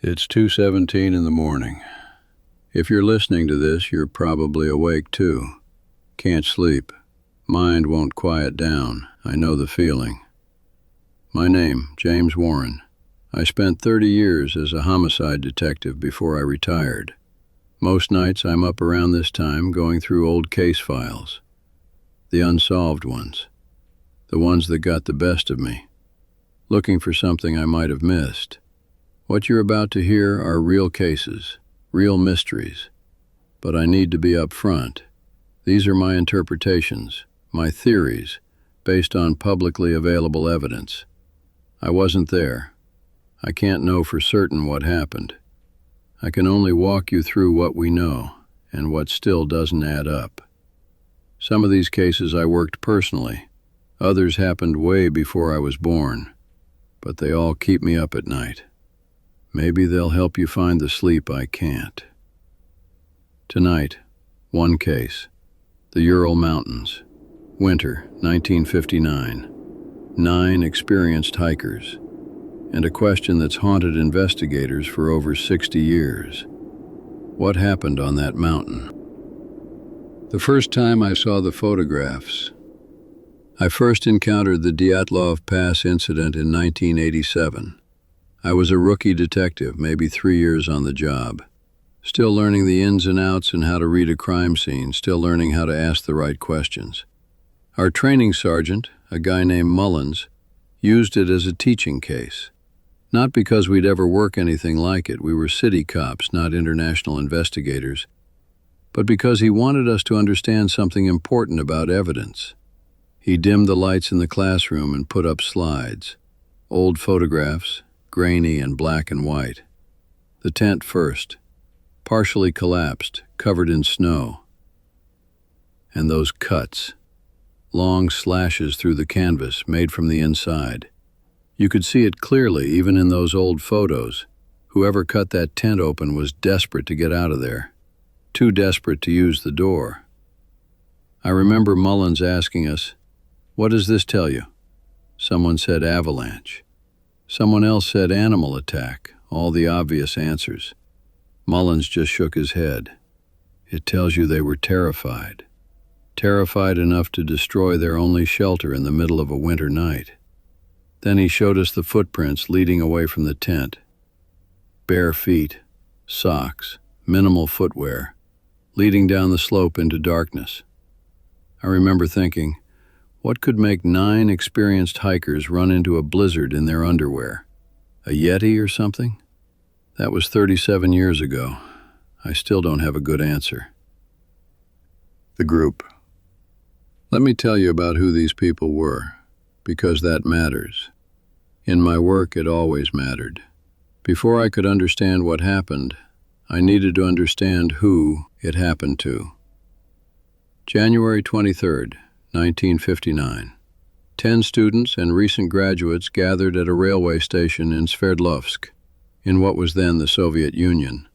It's 2:17 in the morning. If you're listening to this, you're probably awake too. Can't sleep. Mind won't quiet down. I know the feeling. My name, James Warren. I spent 30 years as a homicide detective before I retired. Most nights I'm up around this time going through old case files. The unsolved ones. The ones that got the best of me. Looking for something I might have missed. What you're about to hear are real cases, real mysteries. But I need to be up front. These are my interpretations, my theories, based on publicly available evidence. I wasn't there. I can't know for certain what happened. I can only walk you through what we know and what still doesn't add up. Some of these cases I worked personally. Others happened way before I was born. But they all keep me up at night. Maybe they'll help you find the sleep I can't. Tonight, one case. The Ural Mountains. Winter, 1959. 9 experienced hikers. And a question that's haunted investigators for over 60 years. What happened on that mountain? The first time I saw the photographs, I first encountered the Dyatlov Pass incident in 1987. I was a rookie detective, maybe 3 years on the job. Still learning the ins and outs and how to read a crime scene, still learning how to ask the right questions. Our training sergeant, a guy named Mullins, used it as a teaching case. Not because we'd ever work anything like it, we were city cops, not international investigators, but because he wanted us to understand something important about evidence. He dimmed the lights in the classroom and put up slides. Old photographs, grainy and black and white. The tent first, partially collapsed, covered in snow. And those cuts, long slashes through the canvas made from the inside. You could see it clearly even in those old photos. Whoever cut that tent open was desperate to get out of there, too desperate to use the door. I remember Mullins asking us, "What does this tell you?" Someone said avalanche. Someone else said animal attack, all the obvious answers. Mullins just shook his head. It tells you they were terrified. Terrified enough to destroy their only shelter in the middle of a winter night. Then he showed us the footprints leading away from the tent. Bare feet, socks, minimal footwear, leading down the slope into darkness. I remember thinking, what could make 9 experienced hikers run into a blizzard in their underwear? A Yeti or something? That was 37 years ago. I still don't have a good answer. The group. Let me tell you about who these people were, because that matters. In my work, it always mattered. Before I could understand what happened, I needed to understand who it happened to. January 23rd, 1959. 10 students and recent graduates gathered at a railway station in Sverdlovsk, in what was then the Soviet Union.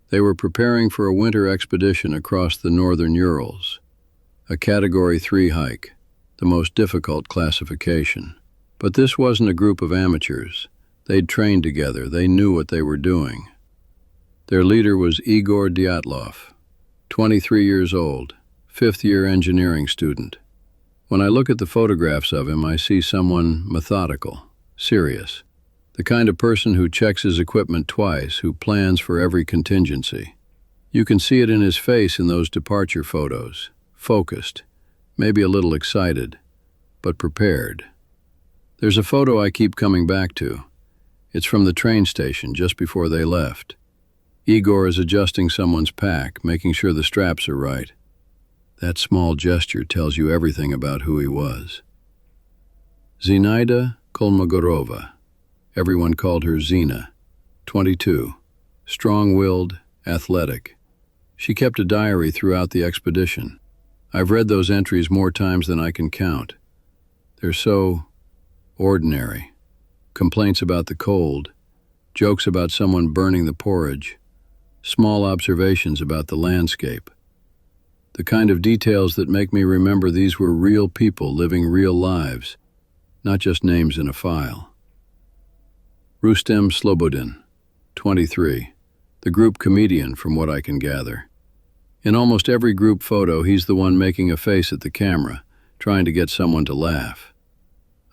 They were preparing for a winter expedition across the northern Urals, a Category 3 hike, the most difficult classification. But this wasn't a group of amateurs. They'd trained together. They knew what they were doing. Their leader was Igor Dyatlov, 23 years old, 5th-year engineering student. When I look at the photographs of him, I see someone methodical, serious, the kind of person who checks his equipment twice, who plans for every contingency. You can see it in his face in those departure photos, focused, maybe a little excited, but prepared. There's a photo I keep coming back to. It's from the train station just before they left. Igor is adjusting someone's pack, making sure the straps are right. That small gesture tells you everything about who he was. Zinaida Kolmogorova. Everyone called her Zina. 22. Strong-willed, athletic. She kept a diary throughout the expedition. I've read those entries more times than I can count. They're so ordinary. Complaints about the cold, jokes about someone burning the porridge, small observations about the landscape. The kind of details that make me remember these were real people living real lives, not just names in a file. Rustem Slobodin, 23. The group comedian, from what I can gather. In almost every group photo, he's the one making a face at the camera, trying to get someone to laugh.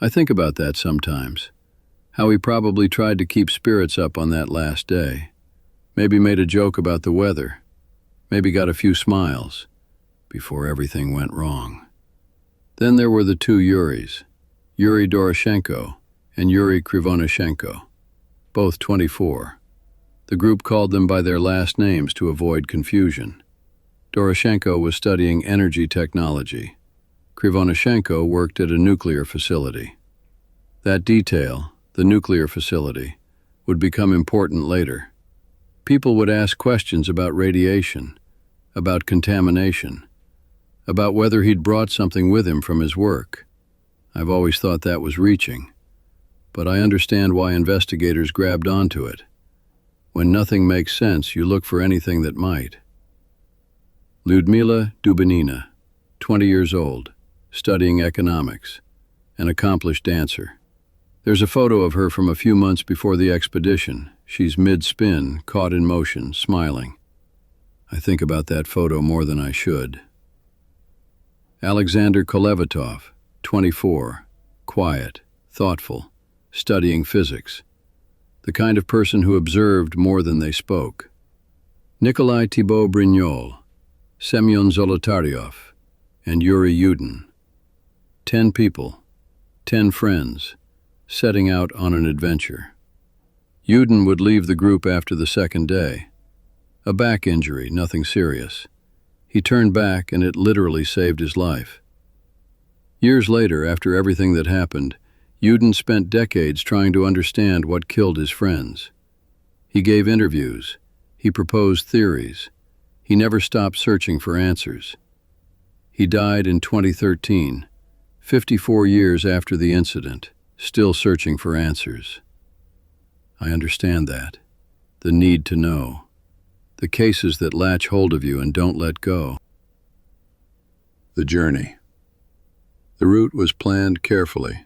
I think about that sometimes. How he probably tried to keep spirits up on that last day. Maybe made a joke about the weather. Maybe got a few smiles before everything went wrong. Then there were the two Yuris, Yuri Doroshenko and Yuri Krivonishenko, both 24. The group called them by their last names to avoid confusion. Doroshenko was studying energy technology. Krivonishenko worked at a nuclear facility. That detail, the nuclear facility, would become important later. People would ask questions about radiation, about contamination, about whether he'd brought something with him from his work. I've always thought that was reaching, but I understand why investigators grabbed onto it. When nothing makes sense, you look for anything that might. Lyudmila Dubinina, 20 years old, studying economics, an accomplished dancer. There's a photo of her from a few months before the expedition. She's mid-spin, caught in motion, smiling. I think about that photo more than I should. Alexander Kolevatov, 24, quiet, thoughtful, studying physics. The kind of person who observed more than they spoke. Nikolai Thibault-Brignol, Semyon Zolotaryov, and Yuri Yudin. 10 people, 10 friends, setting out on an adventure. Yudin would leave the group after the second day. A back injury, nothing serious. He turned back and it literally saved his life. Years later, after everything that happened, Yudin spent decades trying to understand what killed his friends. He gave interviews. He proposed theories. He never stopped searching for answers. He died in 2013, 54 years after the incident, still searching for answers. I understand that. The need to know. The cases that latch hold of you and don't let go. The journey. The route was planned carefully.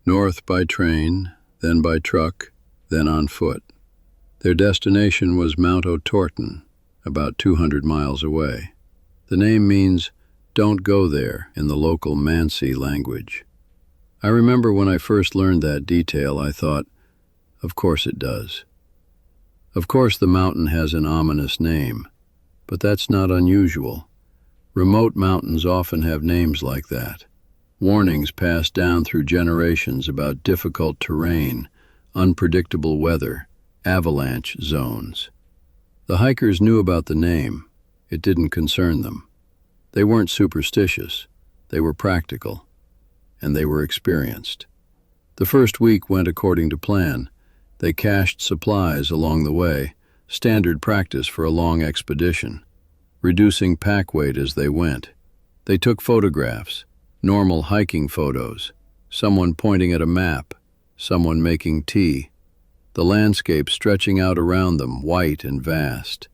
North by train, then by truck, then on foot. Their destination was Mount Otorten, about 200 miles away. The name means, "Don't go there," in the local Mansi language. I remember when I first learned that detail, I thought, of course it does. Of course the mountain has an ominous name, but that's not unusual. Remote mountains often have names like that. Warnings passed down through generations about difficult terrain, unpredictable weather, avalanche zones. The hikers knew about the name. It didn't concern them. They weren't superstitious. They were practical. And they were experienced. The first week went according to plan. They cached supplies along the way, standard practice for a long expedition, reducing pack weight as they went. They took photographs, normal hiking photos, someone pointing at a map, someone making tea, the landscape stretching out around them, white and vast.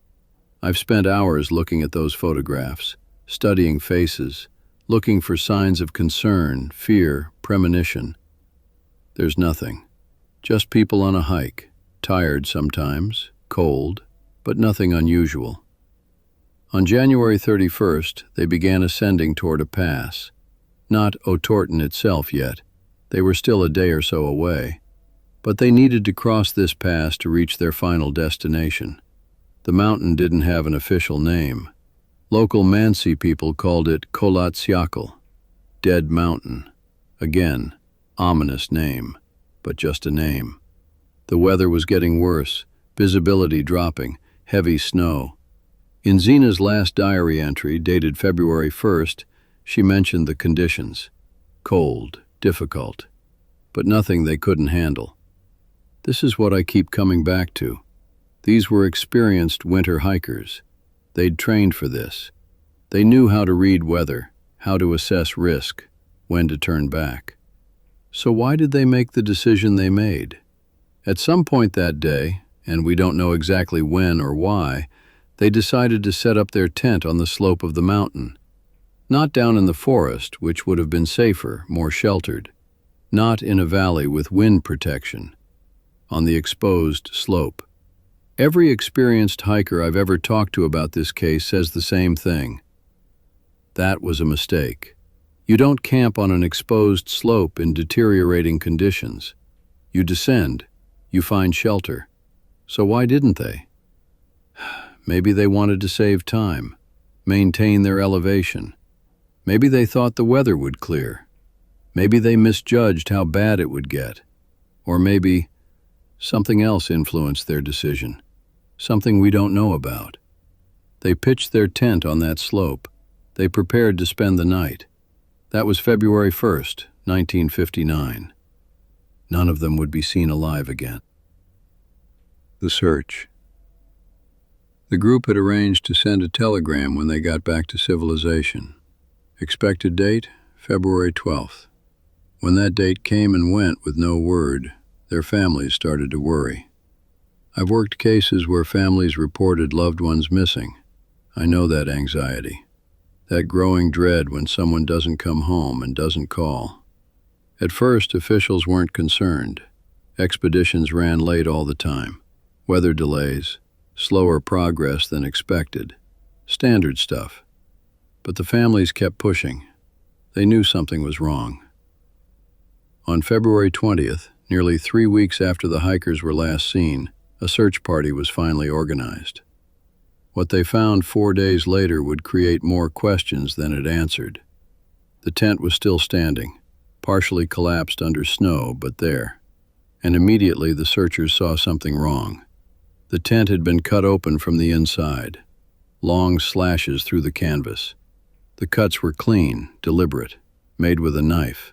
I've spent hours looking at those photographs, studying faces, looking for signs of concern, fear, premonition. There's nothing. Just people on a hike, tired sometimes, cold, but nothing unusual. On January 31st, they began ascending toward a pass. Not Otorten itself yet. They were still a day or so away. But they needed to cross this pass to reach their final destination. The mountain didn't have an official name. Local Mansi people called it Kolatsiakal, Dead Mountain. Again, ominous name, but just a name. The weather was getting worse, visibility dropping, heavy snow. In Zina's last diary entry, dated February 1st, she mentioned the conditions. Cold, difficult, but nothing they couldn't handle. This is what I keep coming back to. These were experienced winter hikers. They'd trained for this. They knew how to read weather, how to assess risk, when to turn back. So why did they make the decision they made? At some point that day, and we don't know exactly when or why, they decided to set up their tent on the slope of the mountain. Not down in the forest, which would have been safer, more sheltered. Not in a valley with wind protection. On the exposed slope. Every experienced hiker I've ever talked to about this case says the same thing. That was a mistake. You don't camp on an exposed slope in deteriorating conditions. You descend. You find shelter. So why didn't they? Maybe they wanted to save time, maintain their elevation. Maybe they thought the weather would clear. Maybe they misjudged how bad it would get. Or maybe something else influenced their decision, something we don't know about. They pitched their tent on that slope. They prepared to spend the night. That was February 1st, 1959. None of them would be seen alive again. The search. The group had arranged to send a telegram when they got back to civilization. Expected date, February 12th. When that date came and went with no word, their families started to worry. I've worked cases where families reported loved ones missing. I know that anxiety, that growing dread when someone doesn't come home and doesn't call. At first, officials weren't concerned. Expeditions ran late all the time. Weather delays, slower progress than expected. Standard stuff. But the families kept pushing. They knew something was wrong. On February 20th, nearly 3 weeks after the hikers were last seen, a search party was finally organized. What they found 4 days later would create more questions than it answered. The tent was still standing, partially collapsed under snow, but there. And immediately the searchers saw something wrong. The tent had been cut open from the inside, long slashes through the canvas. The cuts were clean, deliberate, made with a knife.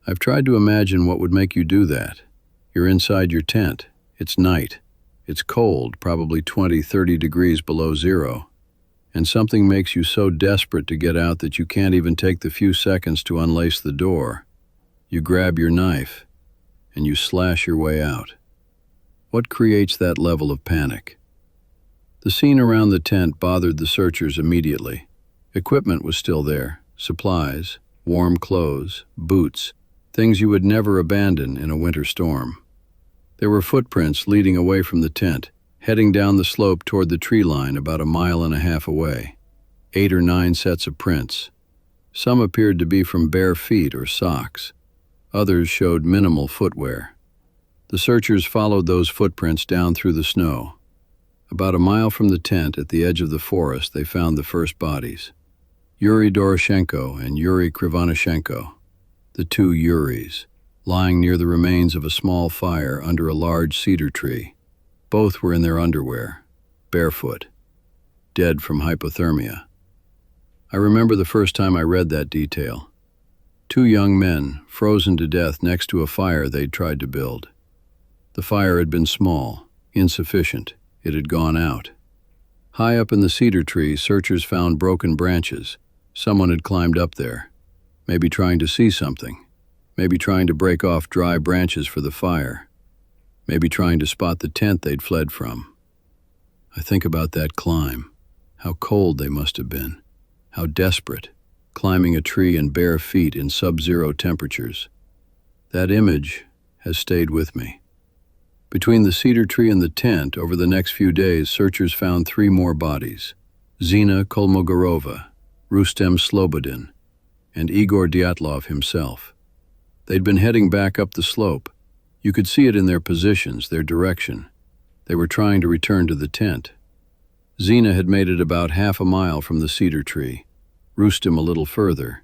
I've tried to imagine what would make you do that. You're inside your tent. It's night. It's cold, probably 20, 30 degrees below zero. And something makes you so desperate to get out that you can't even take the few seconds to unlace the door. You grab your knife, and you slash your way out. What creates that level of panic? The scene around the tent bothered the searchers immediately. Equipment was still there, supplies, warm clothes, boots, things you would never abandon in a winter storm. There were footprints leading away from the tent, heading down the slope toward the tree line about 1.5 miles away. 8 or 9 sets of prints. Some appeared to be from bare feet or socks. Others showed minimal footwear. The searchers followed those footprints down through the snow. About 1 mile from the tent, at the edge of the forest, they found the first bodies. Yuri Doroshenko and Yuri Krivonishenko, the 2 Yuris, lying near the remains of a small fire under a large cedar tree. Both were in their underwear, barefoot, dead from hypothermia. I remember the first time I read that detail. 2 young men, frozen to death next to a fire they'd tried to build. The fire had been small, insufficient. It had gone out. High up in the cedar tree, searchers found broken branches. Someone had climbed up there, maybe trying to see something, maybe trying to break off dry branches for the fire, maybe trying to spot the tent they'd fled from. I think about that climb, how cold they must have been, how desperate, climbing a tree in bare feet in sub-zero temperatures. That image has stayed with me. Between the cedar tree and the tent, over the next few days, searchers found 3 more bodies: Zina Kolmogorova, Rustem Slobodin, and Igor Dyatlov himself. They'd been heading back up the slope. You could see it in their positions, their direction. They were trying to return to the tent. Zina had made it about 1/2 mile from the cedar tree, Rustem a little further.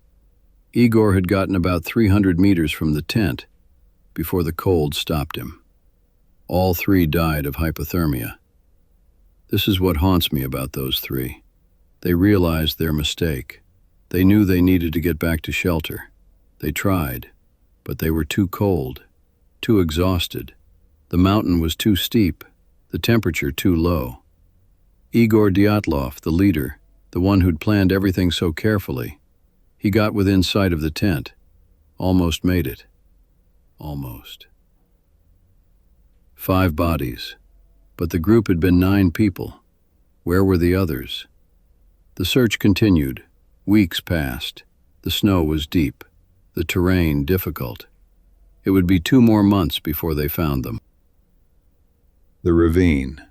Igor had gotten about 300 meters from the tent before the cold stopped him. All 3 died of hypothermia. This is what haunts me about those 3. They realized their mistake. They knew they needed to get back to shelter. They tried, but they were too cold, too exhausted. The mountain was too steep, the temperature too low. Igor Dyatlov, the leader, the one who'd planned everything so carefully, he got within sight of the tent, almost made it. Almost. 5 bodies, but the group had been 9 people. Where were the others? The search continued. Weeks passed. The snow was deep, the terrain difficult. It would be 2 more months before they found them. The ravine.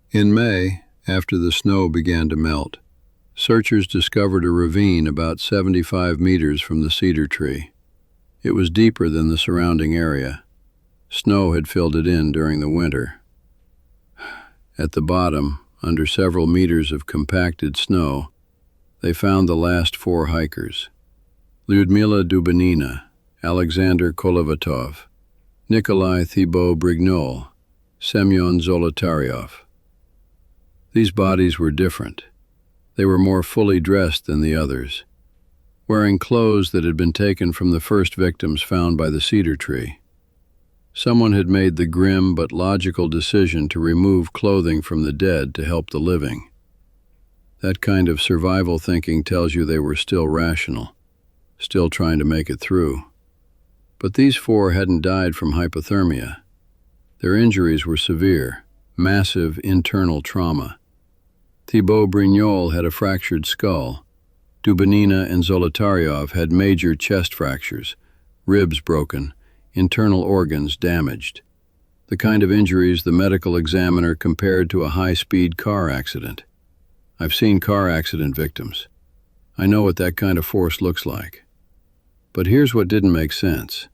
In May, after the snow began to melt, searchers discovered a ravine about 75 meters from the cedar tree. It was deeper than the surrounding area. Snow had filled it in during the winter. At the bottom, under several meters of compacted snow, they found the last 4 hikers: Lyudmila Dubinina, Alexander Kolovatov, Nikolai Thibault-Brignol, Semyon Zolotaryov. These bodies were different. They were more fully dressed than the others, wearing clothes that had been taken from the first victims found by the cedar tree. Someone had made the grim but logical decision to remove clothing from the dead to help the living. That kind of survival thinking tells you they were still rational, still trying to make it through. But these 4 hadn't died from hypothermia. Their injuries were severe, massive internal trauma. Thibault-Brignol had a fractured skull. Dubinina and Zolotaryov had major chest fractures, ribs broken, internal organs damaged. The kind of injuries the medical examiner compared to a high-speed car accident. I've seen car accident victims. I know what that kind of force looks like. But here's what didn't make sense.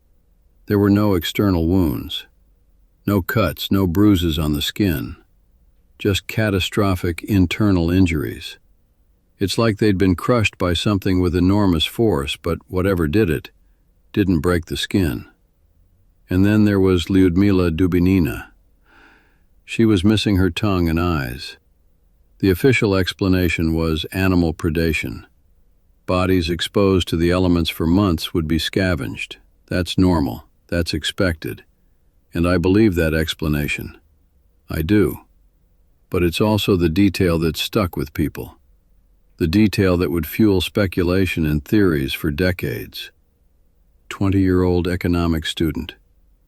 There were no external wounds. No cuts, no bruises on the skin. Just catastrophic internal injuries. It's like they'd been crushed by something with enormous force, but whatever did it, didn't break the skin. And then there was Lyudmila Dubinina. She was missing her tongue and eyes. The official explanation was animal predation. Bodies exposed to the elements for months would be scavenged. That's normal. That's expected. And I believe that explanation. I do. But it's also the detail that stuck with people. The detail that would fuel speculation and theories for decades. 20-year-old economics student,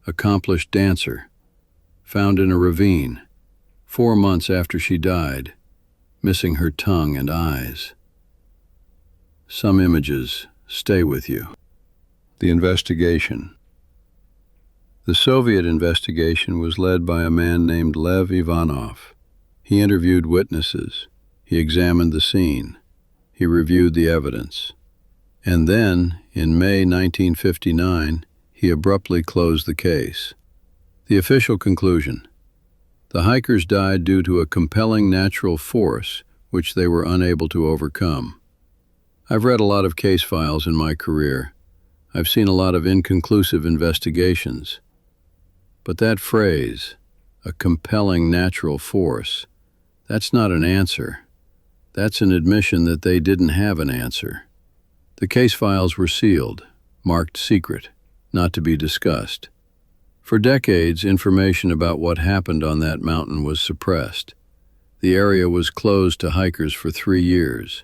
accomplished dancer, found in a ravine, 4 months after she died, missing her tongue and eyes. Some images stay with you. The investigation. The Soviet investigation was led by a man named Lev Ivanov. He interviewed witnesses. He examined the scene. He reviewed the evidence. And then, in May 1959, he abruptly closed the case. The official conclusion: the hikers died due to a compelling natural force which they were unable to overcome. I've read a lot of case files in my career. I've seen a lot of inconclusive investigations. But that phrase, a compelling natural force, that's not an answer. That's an admission that they didn't have an answer. The case files were sealed, marked secret, not to be discussed. For decades, information about what happened on that mountain was suppressed. The area was closed to hikers for 3 years.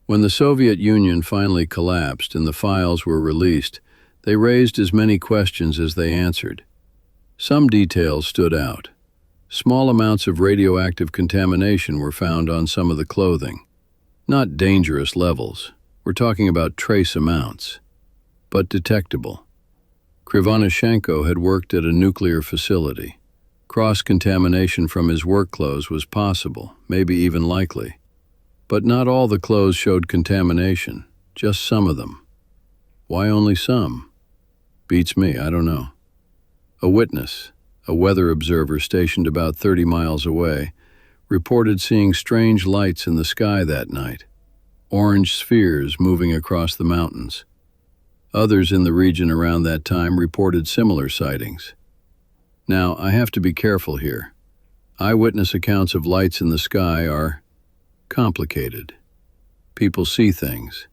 When the Soviet Union finally collapsed and the files were released, they raised as many questions as they answered. Some details stood out. Small amounts of radioactive contamination were found on some of the clothing. Not dangerous levels. We're talking about trace amounts, but detectable. Krivonishenko had worked at a nuclear facility. Cross-contamination from his work clothes was possible, maybe even likely. But not all the clothes showed contamination, just some of them. Why only some? Beats me, I don't know. A witness, a weather observer stationed about 30 miles away, reported seeing strange lights in the sky that night, orange spheres moving across the mountains. Others in the region around that time reported similar sightings. Now, I have to be careful here. Eyewitness accounts of lights in the sky are complicated. People see things.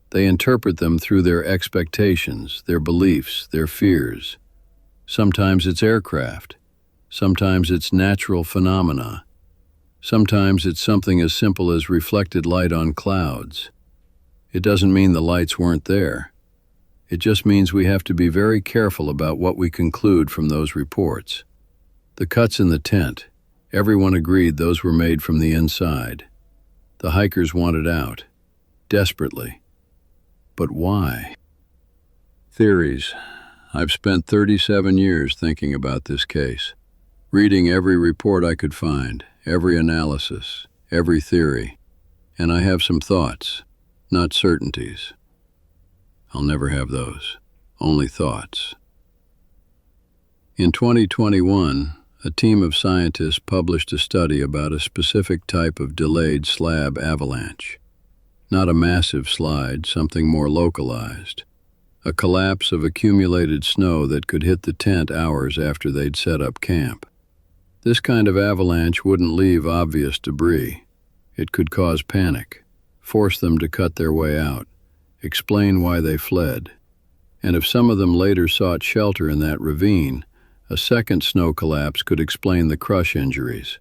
They interpret them through their expectations, their beliefs, their fears. Sometimes it's aircraft. Sometimes it's natural phenomena. Sometimes it's something as simple as reflected light on clouds. It doesn't mean the lights weren't there. It just means we have to be very careful about what we conclude from those reports. The cuts in the tent, everyone agreed those were made from the inside. The hikers wanted out, desperately. But why? Theories. I've spent 37 years thinking about this case, reading every report I could find, every analysis, every theory, and I have some thoughts, not certainties. I'll never have those, only thoughts. In 2021, a team of scientists published a study about a specific type of delayed slab avalanche. Not a massive slide, something more localized. A collapse of accumulated snow that could hit the tent hours after they'd set up camp. This kind of avalanche wouldn't leave obvious debris. It could cause panic, force them to cut their way out, explain why they fled. And if some of them later sought shelter in that ravine, a second snow collapse could explain the crush injuries.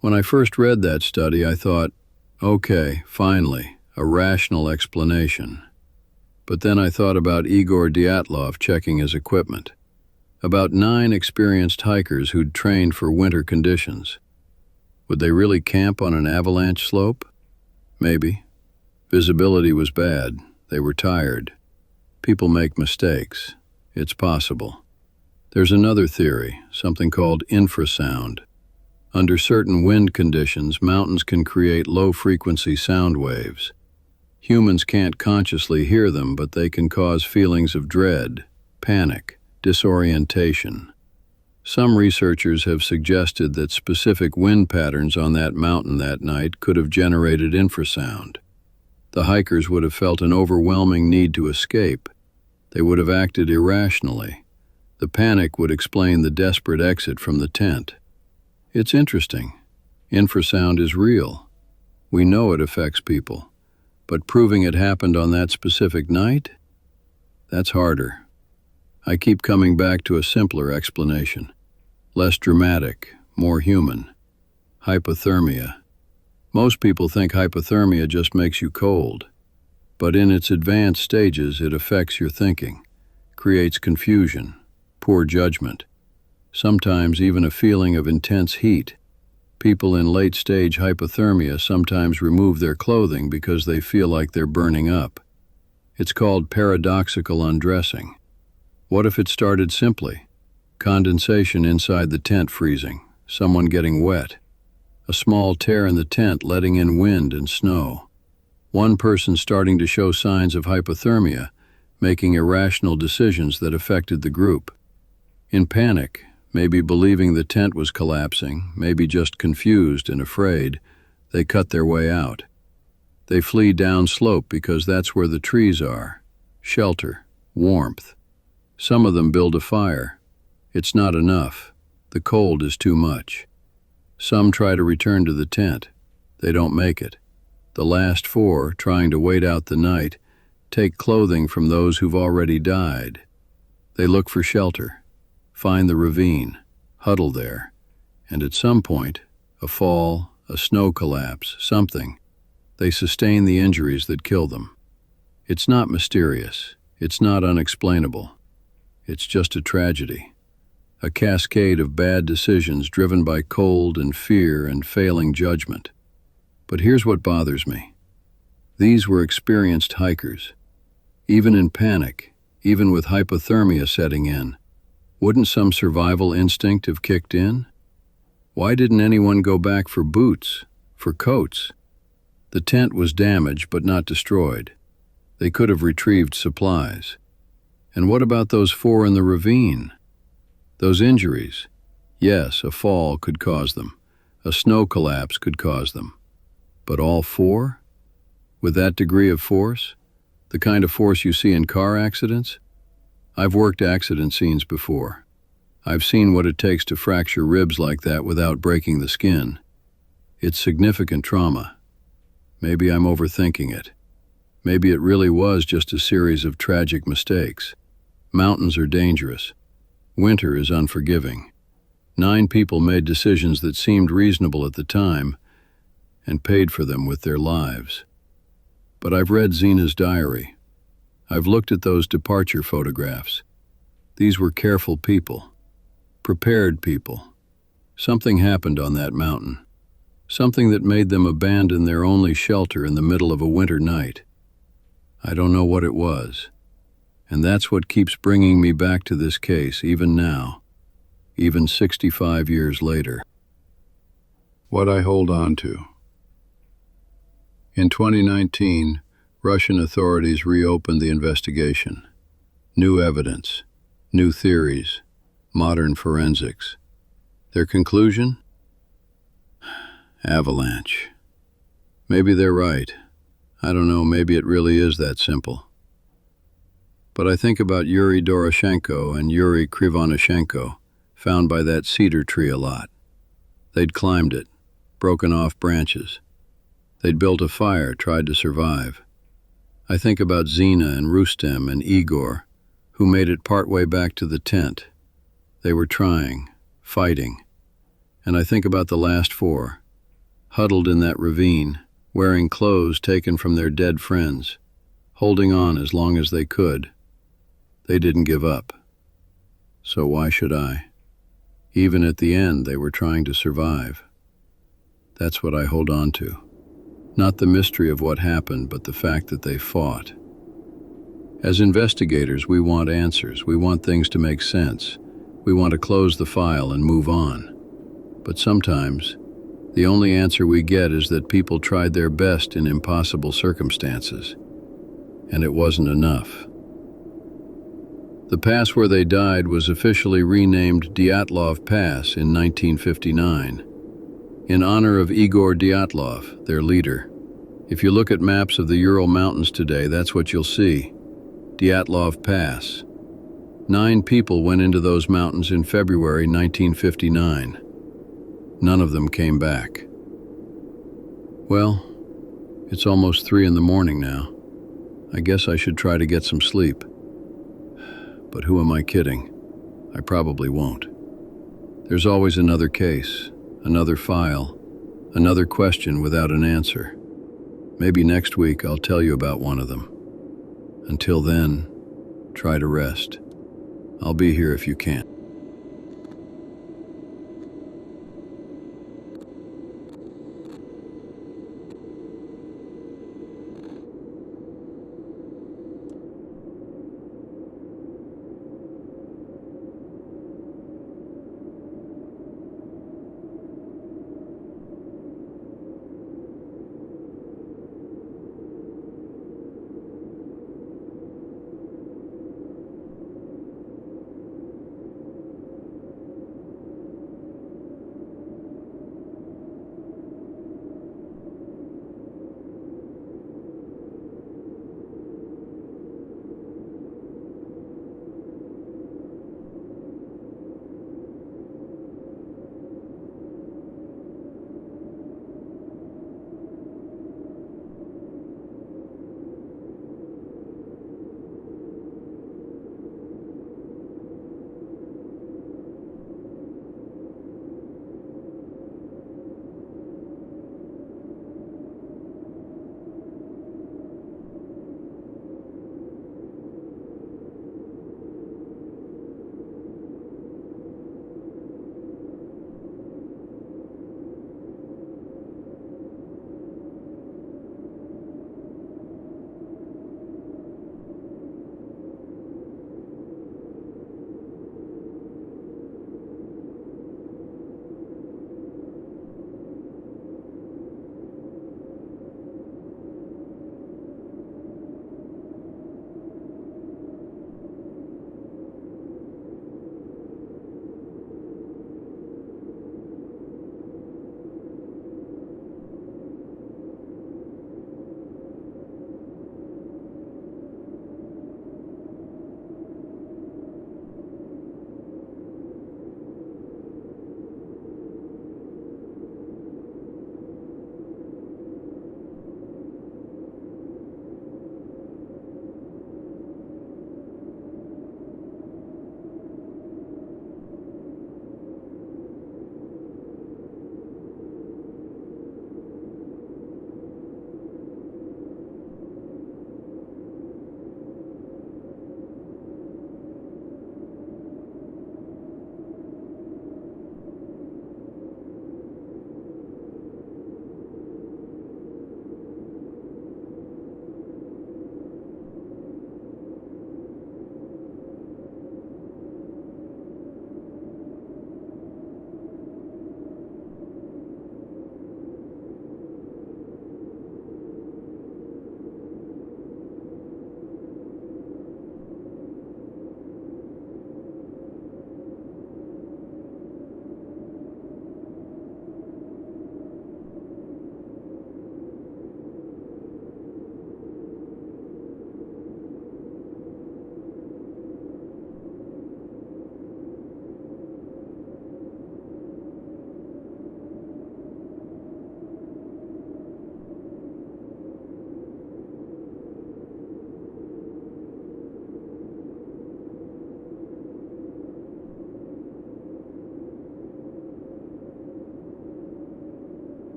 When I first read that study, I thought, okay, finally, a rational explanation. But then I thought about Igor Dyatlov checking his equipment. About 9 experienced hikers who'd trained for winter conditions. Would they really camp on an avalanche slope? Maybe. Visibility was bad. They were tired. People make mistakes. It's possible. There's another theory, something called infrasound. Under certain wind conditions, mountains can create low-frequency sound waves. Humans can't consciously hear them, but they can cause feelings of dread, panic, disorientation. Some researchers have suggested that specific wind patterns on that mountain that night could have generated infrasound. The hikers would have felt an overwhelming need to escape. They would have acted irrationally. The panic would explain the desperate exit from the tent. It's interesting. Infrasound is real. We know it affects people. But proving it happened on that specific night? That's harder. I keep coming back to a simpler explanation. Less dramatic, more human. Hypothermia. Most people think hypothermia just makes you cold. But in its advanced stages, it affects your thinking, creates confusion, poor judgment, sometimes even a feeling of intense heat. People in late-stage hypothermia sometimes remove their clothing because they feel like they're burning up. It's called paradoxical undressing. What if it started simply? Condensation inside the tent freezing, someone getting wet, a small tear in the tent letting in wind and snow, one person starting to show signs of hypothermia, making irrational decisions that affected the group. In panic, maybe believing the tent was collapsing, maybe just confused and afraid, they cut their way out. They flee downslope because that's where the trees are. Shelter, warmth. Some of them build a fire. It's not enough. The cold is too much. Some try to return to the tent. They don't make it. The last 4, trying to wait out the night, take clothing from those who've already died. They look for shelter. Find the ravine, huddle there, and at some point, a fall, a snow collapse, something, they sustain the injuries that kill them. It's not mysterious, it's not unexplainable. It's just a tragedy, a cascade of bad decisions driven by cold and fear and failing judgment. But here's what bothers me. These were experienced hikers. Even in panic, even with hypothermia setting in, wouldn't some survival instinct have kicked in? Why didn't anyone go back for boots, for coats? The tent was damaged but not destroyed. They could have retrieved supplies. And what about those 4 in the ravine? Those injuries? Yes, a fall could cause them. A snow collapse could cause them. But all 4? With that degree of force? The kind of force you see in car accidents? I've worked accident scenes before. I've seen what it takes to fracture ribs like that without breaking the skin. It's significant trauma. Maybe I'm overthinking it. Maybe it really was just a series of tragic mistakes. Mountains are dangerous. Winter is unforgiving. 9 people made decisions that seemed reasonable at the time and paid for them with their lives. But I've read Zena's diary. I've looked at those departure photographs. These were careful people, prepared people. Something happened on that mountain. Something that made them abandon their only shelter in the middle of a winter night. I don't know what it was. And that's what keeps bringing me back to this case, even now, even 65 years later. What I hold on to. In 2019, Russian authorities reopened the investigation. New evidence, new theories, modern forensics. Their conclusion? Avalanche. Maybe they're right. I don't know, maybe it really is that simple. But I think about Yuri Doroshenko and Yuri Krivonishenko, found by that cedar tree a lot. They'd climbed it, broken off branches. They'd built a fire, tried to survive. I think about Zina and Rustem and Igor, who made it partway back to the tent. They were trying, fighting. And I think about the last four, huddled in that ravine, wearing clothes taken from their dead friends, holding on as long as they could. They didn't give up. So why should I? Even at the end, they were trying to survive. That's what I hold on to. Not the mystery of what happened, but the fact that they fought. As investigators, we want answers. We want things to make sense. We want to close the file and move on. But sometimes, the only answer we get is that people tried their best in impossible circumstances. And it wasn't enough. The pass where they died was officially renamed Dyatlov Pass in 1959, in honor of Igor Dyatlov, their leader. If you look at maps of the Ural Mountains today, that's what you'll see. Dyatlov Pass. 9 people went into those mountains in February 1959. None of them came back. Well, it's almost 3 in the morning now. I guess I should try to get some sleep. But who am I kidding? I probably won't. There's always another case, another file, another question without an answer. Maybe next week I'll tell you about one of them. Until then, try to rest. I'll be here if you can.